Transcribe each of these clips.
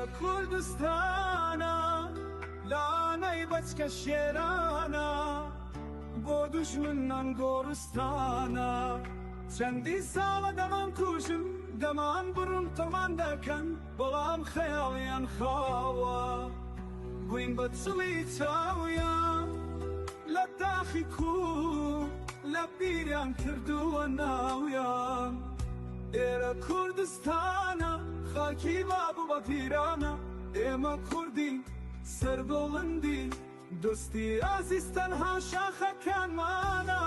ئێرە کوردستانە لانەی بەچکە شێرانە بۆ دوژمنان گۆڕستانە چەندی ساڵە دەمان توژم دەمان بڕم تەمان دەکەن بەڵام خەیاڵیان خاوە بووین بە چڵی چاویان لە داخی کوور لە بیریان کردووە ناویان ئێرە کوردستانە خاکی بابوو بە پیرانە ئێمە کوردین سەربڵندی دۆستی ئازیز تەنها شاخەکانمانە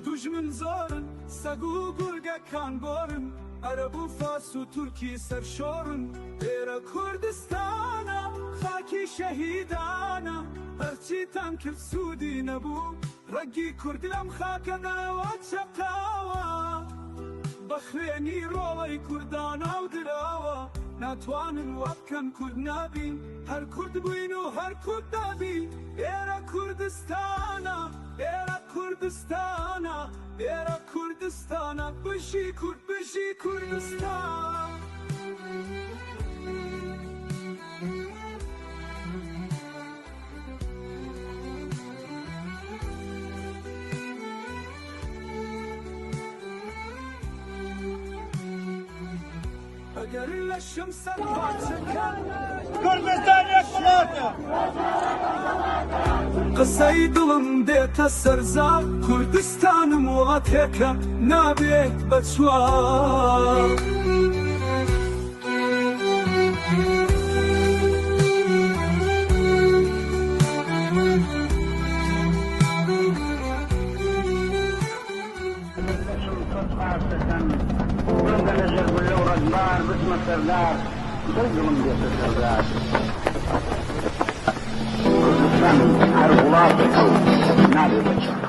دوژمن زۆرن سەگ و گورگەکان بۆرن عەرەب و فارس و تورکی سەرشۆڕن ئێرە کوردستانە خاکی شەهیدانە هەرچیتان کرد سوودی نەبوو ڕەگی کورد لەم خاکەداوە چەقاوە بە خوێنی ڕۆڵەی کوردانە و دراوە ناتوانن وەبکەن کورد نابین هەر کورد بووین و هەر کورد دابین ئێرە کوردستانە ئێرە کوردستانە ئێرە کوردستانە بژی کورد بژی کوردستان ئەگەر لە شم سەر پاچەکان کوردستان یەک وڵاتە قسەی دڵم دێتە سەرزار کوردستانم وڵاتێکە نابێت بە چوار بسم السردار دلم ديت السردار كردستان عربولاتك نابي بچه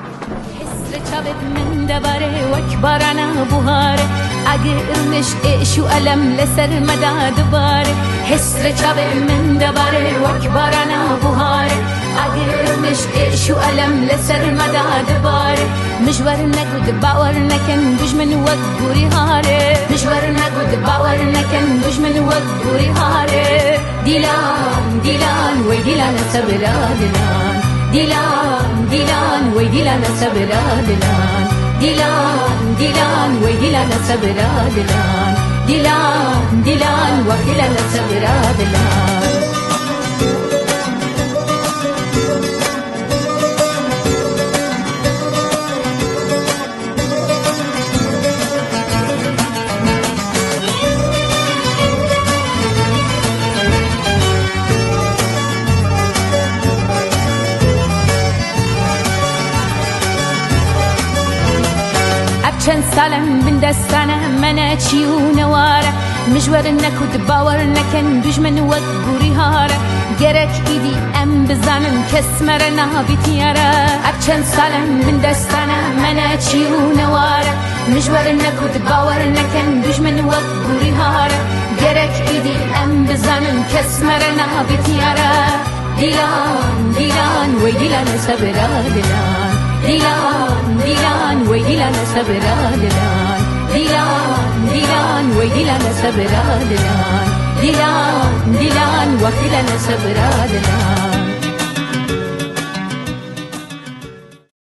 حسر چاوت من دباره وكبرنا بوهاره اگرمش ايش وألم لسر مدى دباره حسر چاوت من دباره وكبرنا بوهاره اگرمش ايش وألم لسر مدى دباره مجبر نقود باور نكن دجمن وقوري هاره مجبر نقود باور نكن دجمن وقوري هاره ديلان ديلان وي ديلان سبرا ديلان ديلان ديلان وي ديلان سبرا ديلان ديلان ديلان وي ديلان سبرا ديلان ديلان ديلان وي ديلان سبرا ديلان چند سالم من دستانه منه چی و نواره مجبور نکود باور نکن دشمن وقت گوری هاره گرک ایدی ام بزنن کس مره نابیتیاره چند سالم من دستانه منه چی و نواره مجبور نکود باور نکن دشمن وقت گوری هاره گرک ایدی ام بزنن کس مره نابیتیاره دیلان دیلان وی دیلان سبرا دیلان ديلان ديلان وي ديلان سبرا ديلان ديلان ديلان وي ديلان سبرا ديلان ديلان ديلان وي ديلان سبرا ديلان